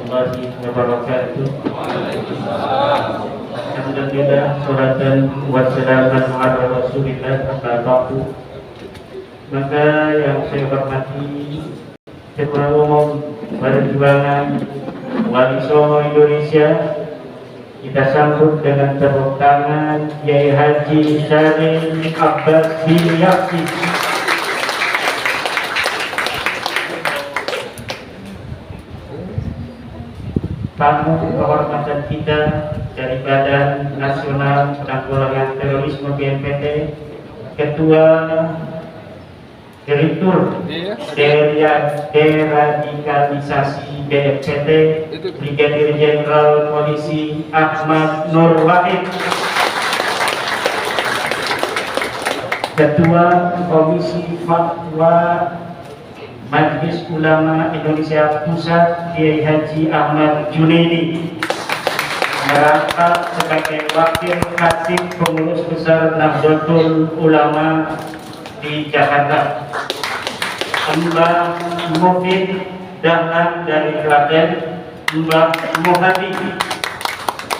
warahmatullahi wabarakatuh. Alhamdulillah, salatan wa salaman ala Rasulillah wa ba'du. Maka yang saya hormati Ketua Umum Perjuangan Wali Songo Indonesia, kita sambut dengan tepuk tangan Kiai Haji Syaril Abbas bin Yasin. Tamu kehormatan kita dari Badan Nasional Penanggulangan Terorisme BNPT, Ketua Direktur Deradikalisasi BNPT, Brigadir Jenderal Polisi Ahmad Nur Wahid, Ketua Komisi Fatwa Majelis Ulama Indonesia Pusat Kiai Haji Ahmad Junaidi, merangkap sebagai Wakil Khatib Pengurus Besar Nahdlatul Ulama di Jakarta, Mbak Mufid Dahlan dari Klaten, Mbak Muhadi.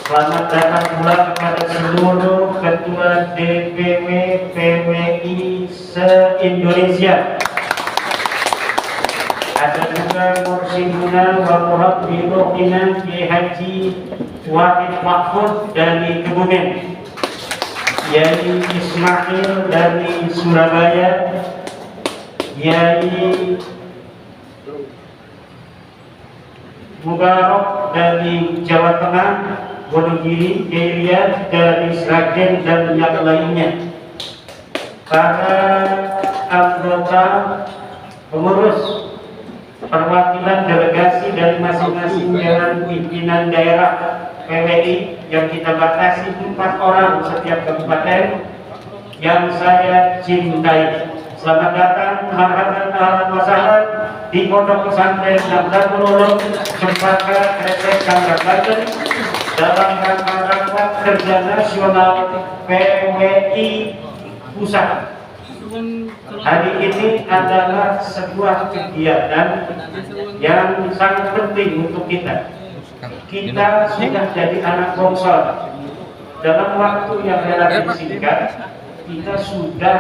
Selamat datang pula kepada seluruh Ketua DPW PWI se-Indonesia. Ada juga Mursiduna wa Murabbiruhina Kiai Haji Wahid Mahfud dari Kebumen, Yai Ismail dari Surabaya, Yai Mubarak dari Jawa Tengah, Wonogiri, Yai Riyad dari Sragen, dan yang lainnya. Para anggota pengurus perwakilan delegasi dari masing-masing dewan pimpinan daerah PWI yang kita batasi 4 orang setiap kabupaten yang saya cintai. Selamat datang, marhaban ahlan wa sahlan di Pondok Pesantren Nahdlatul Ulum Cempaka Kresek Tangerang Banten dalam rangka kerja nasional PWI Pusat. Hari ini adalah sebuah kegiatan yang sangat penting untuk kita. Kita sudah jadi anak bongsor. Dalam waktu yang relatif singkat, kita sudah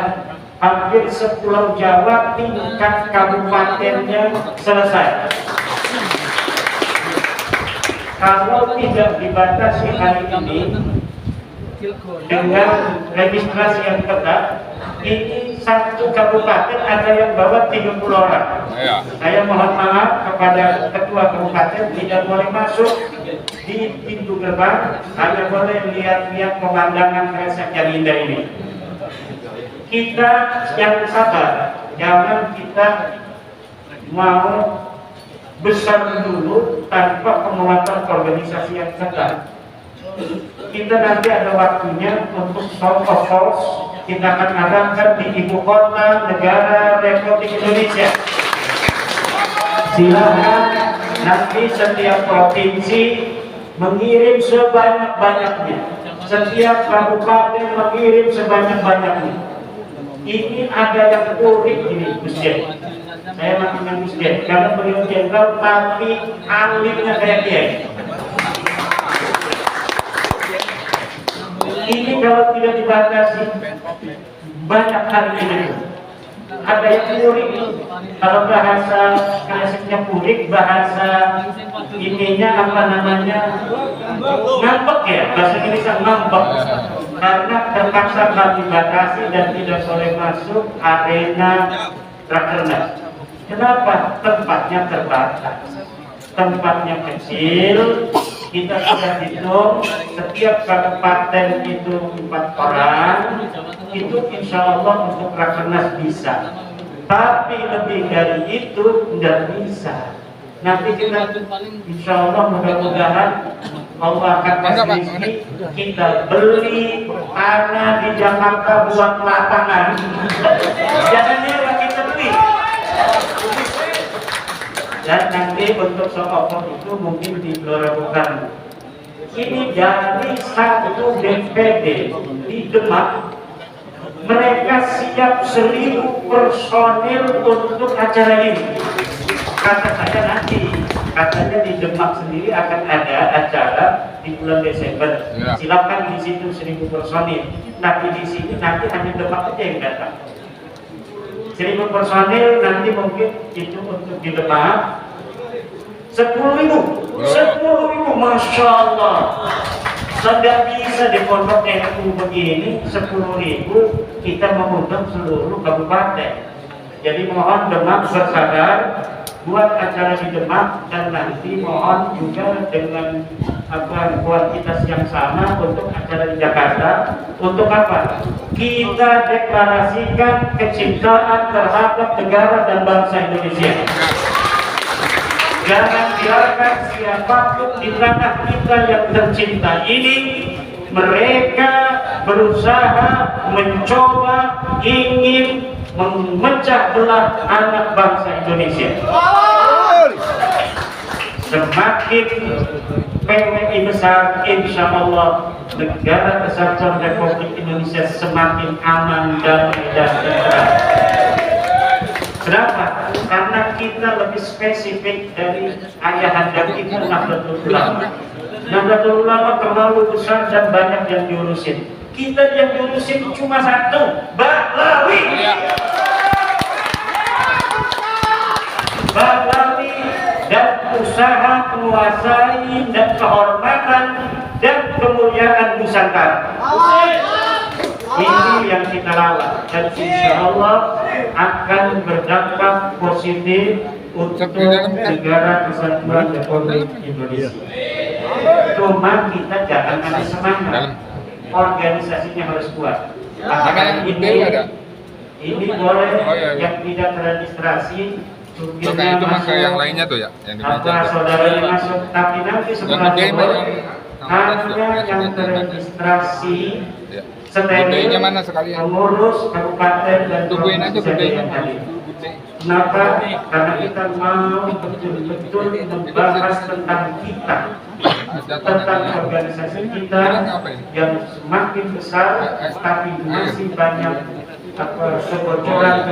hampir sepulau Jawa tingkat kabupatennya selesai. Kalau tidak dibatasi hari ini dengan registrasi yang ketat, ini satu kabupaten ada yang bawa 30 orang. Saya mohon maaf kepada ketua kabupaten, tidak boleh masuk di pintu gerbang, hanya boleh lihat-lihat pemandangan Kresek yang indah ini. Kita yang sabar, jangan kita mau besar dulu tanpa penguatan organisasi yang ketat. Kita nanti ada waktunya untuk show of force. Kita akan adakan di ibu kota negara Republik Indonesia. Silakan nanti setiap provinsi mengirim sebanyak-banyaknya, setiap kabupaten mengirim sebanyak-banyaknya. Ini ada yang urik ini, Musjen. Saya makin Musjen karena beliau jenderal tapi alimnya kayak dia. Ini kalau tidak dibatasi banyak hari ini. Ada yang purik, kalau bahasa klasiknya purik, bahasa ininya apa namanya, ngambek ya, bahasa Indonesia ngambek, karena terpaksa dibatasi dan tidak boleh masuk arena rakernas. Kenapa? Tempatnya terbatas, tempatnya kecil. Kita sudah hitung setiap kabupaten itu 4 orang, itu insya Allah untuk rakernas bisa. Tapi lebih dari itu tidak bisa. Nanti kita insya Allah mudah-mudahan Allah akan kasih rezeki, kita beli tanah di Jakarta buat lapangan. Jangan nyewa, kita beli. Dan nanti untuk show-off itu mungkin di Gelora Bung Karno. Ini dari satu DPD di Demak, mereka siap 1000 personil untuk acara ini. Kata saya nanti katanya di Demak sendiri akan ada acara di bulan Desember. Silakan di situ 1.000 personil. Tapi di sini nanti hanya Demak aja yang datang. 1.000 personil nanti mungkin itu untuk di Demak. 10.000, Masya Allah. Sudah bisa di pondok NU begini 10.000 kita mengundang seluruh kabupaten. Jadi mohon Demak bersabar buat acara di Demak, dan nanti mohon juga dengan kuantitas yang sama untuk acara di Jakarta. Untuk apa? Kita deklarasikan kecintaan terhadap negara dan bangsa Indonesia. Jangan biarkan siapapun di tanah kita yang tercinta ini mereka berusaha mencoba ingin memecah belah anak bangsa Indonesia. Semakin PWI besar, insya Allah negara kesatuan Republik Indonesia semakin aman, damai dan tentram. Kenapa? Karena kita lebih spesifik dari ayahanda kita Nahdlatul Ulama. Nahdlatul Ulama terlalu besar dan banyak yang diurusin. Kita yang diurusin cuma satu, Bahlawi. Bahlawi dan usaha menguasai dan kehormatan dan kemuliaan Nusantara. Ini yang kita lawan, dan insya Allah akan berdampak positif untuk negara kesatuan Republik Indonesia. Cuma kita jangan kasih semangat, organisasinya harus kuat. Ini boleh yang tidak terregistrasi. Itu maka yang lainnya tuh ya, yang saudaranya masuk, tapi nanti setelah itu hanya yang terregistrasi budayanya mana sekalian? Pengurus kabupaten dan tungguin aja budayanya. Kenapa? Karena kita mau betul-betul membahas tentang kita, tentang organisasi kita yang semakin besar, tapi masih banyak kebocoran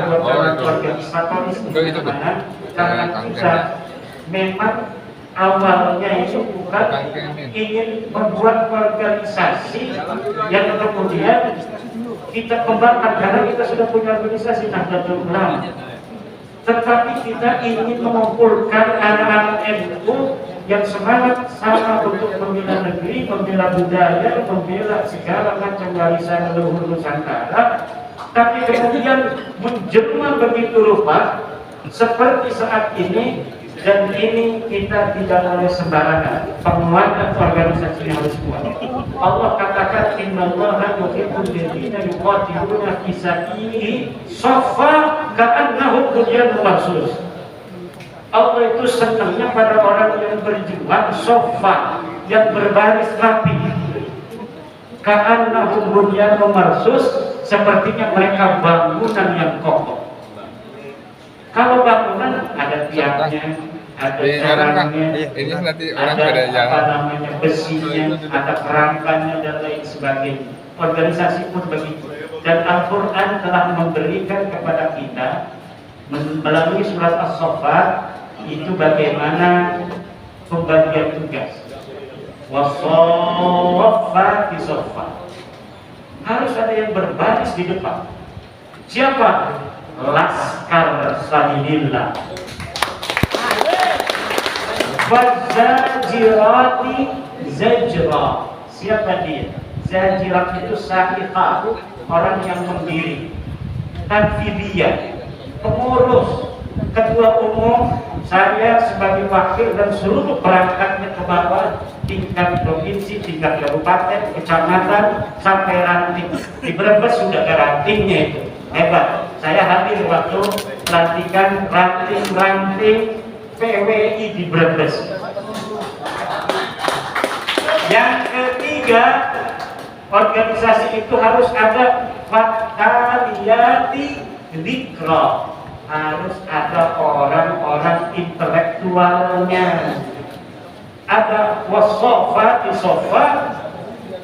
organisatoris di mana. Karena kita memang awalnya itu bukan ingin membuat organisasi yang kemudian kita kembangkan, karena kita sudah punya organisasi Nahdlatul Ulama, tetapi kita ingin mengumpulkan anak-anak NU yang semangat sama untuk membela negeri, membela budaya, membela segala macam warisan leluhur Nusantara, tapi kemudian menjelma begitu rupa seperti saat ini. Dan ini kita tidak boleh sembarangan. Penguatan organisasinya harus kuat. Allah katakan innallaha yuhibbul ladzina yuqatiluna fi sabilihi shaffa ka'annahum bunyanun marsus. Allah itu senangnya pada orang yang berjuang shaffa, yang berbaris rapi. Ka'annahum bunyanun marsus, sepertinya mereka bangunan yang kokoh. Kalau bangunan ada tiangnya, ada caranya, ada besinya, ada kerangkanya dan lain sebagainya. Organisasi pun begitu. Dan Al-Quran telah memberikan kepada kita melalui surat As-Saffat itu bagaimana pembagian tugas. Wasaffati saffa. Harus ada yang berbaris di depan. Siapa? Laskar Sabilillah. Fazajirati zajra. Siapa dia? Zajirat itu sahiqah, orang yang mendiri. Tanfidiyah, pengurus, ketua umum, saya sebagai wakil dan seluruh perangkatnya ke bawah, tingkat provinsi, tingkat kabupaten, kecamatan, sampai ranting. Di Brebes sudah ada rantingnya itu. Hebat. Saya hadir waktu pelantikan ranting-ranting PWI di Brebes. Yang ketiga, organisasi itu harus ada fataliyati dzikra. Harus ada orang-orang intelektualnya. Ada wasofati sofa,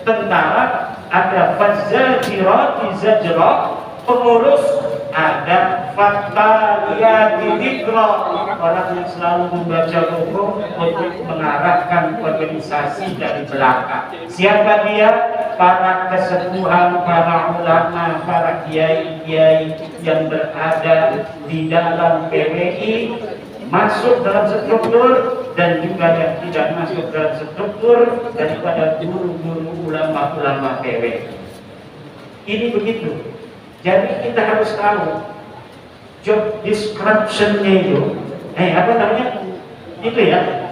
tentara, ada fazajirati zajra, pengurus ada fataliyati dzikra, orang yang selalu membaca buku untuk mengarahkan organisasi dari belakang. Siapa dia? Para kesepuhan, para ulama, para kiai-kiai yang berada di dalam PWI, masuk dalam struktur dan juga yang tidak masuk dalam struktur daripada guru-guru ulama-ulama PWI. Ini begitu. Jadi kita harus tahu job description-nya itu, apa namanya? Itu ya.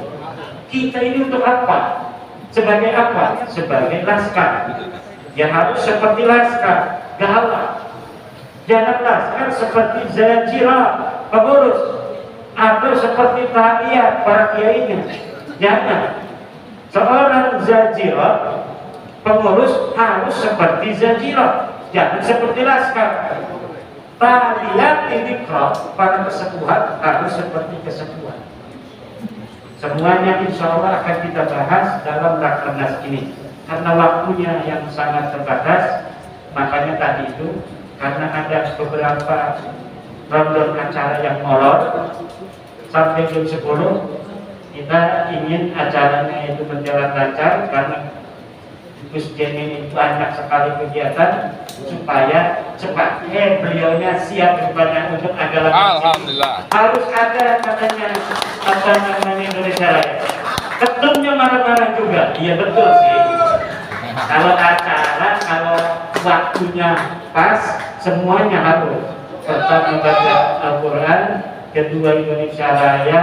Kita ini untuk apa? Sebagai apa? Sebagai laskar. Ya harus seperti laskar, galak. Jangan laskar seperti zajira, pengurus, atau seperti talia para kiainya. Jangan. Seorang zajira, pengurus harus seperti zajira. Jangan seperti laskar. Talia dzikra, para kesepuhan harus seperti kesepuhan. Semuanya insya Allah akan kita bahas dalam rakernas ini. Karena waktunya yang sangat terbatas, makanya tadi itu karena ada beberapa rundown acara yang molor sampai jam 10, kita ingin acaranya itu berjalan lancar karena Gus Jen ini banyak sekali kegiatan supaya cepat. Beliaunya siap rupanya untuk ada lagi. Alhamdulillah. Harus ada katanya apa namanya Indonesia Raya. Ketumnya marah-marah juga. Iya betul sih. Kalau acara, kalau waktunya pas, semuanya harus. Pertama baca Al-Quran, kedua Indonesia Raya,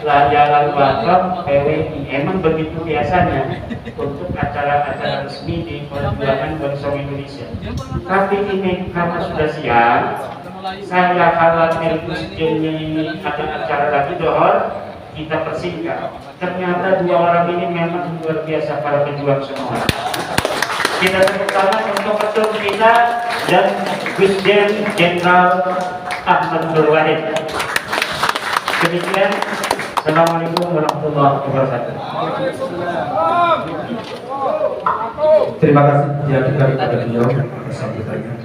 layanan wakaf, PWI. Emang begitu biasanya untuk acara-acara resmi di Perjuangan Bangsa Indonesia. Tapi ini karena sudah siang, saya khawatir Gus-Jennya ini ada acara lagi dohor, kita persingkat. Ternyata dua orang ini memang luar biasa para pejuang semua. Kita tepuk tangan untuk ketum kita dan Gus-Jen Jenderal Ahmad Nur Wahid. Demikian, Assalamualaikum warahmatullahi wabarakatuh. Terima kasih ya kepada beliau atas sambutannya.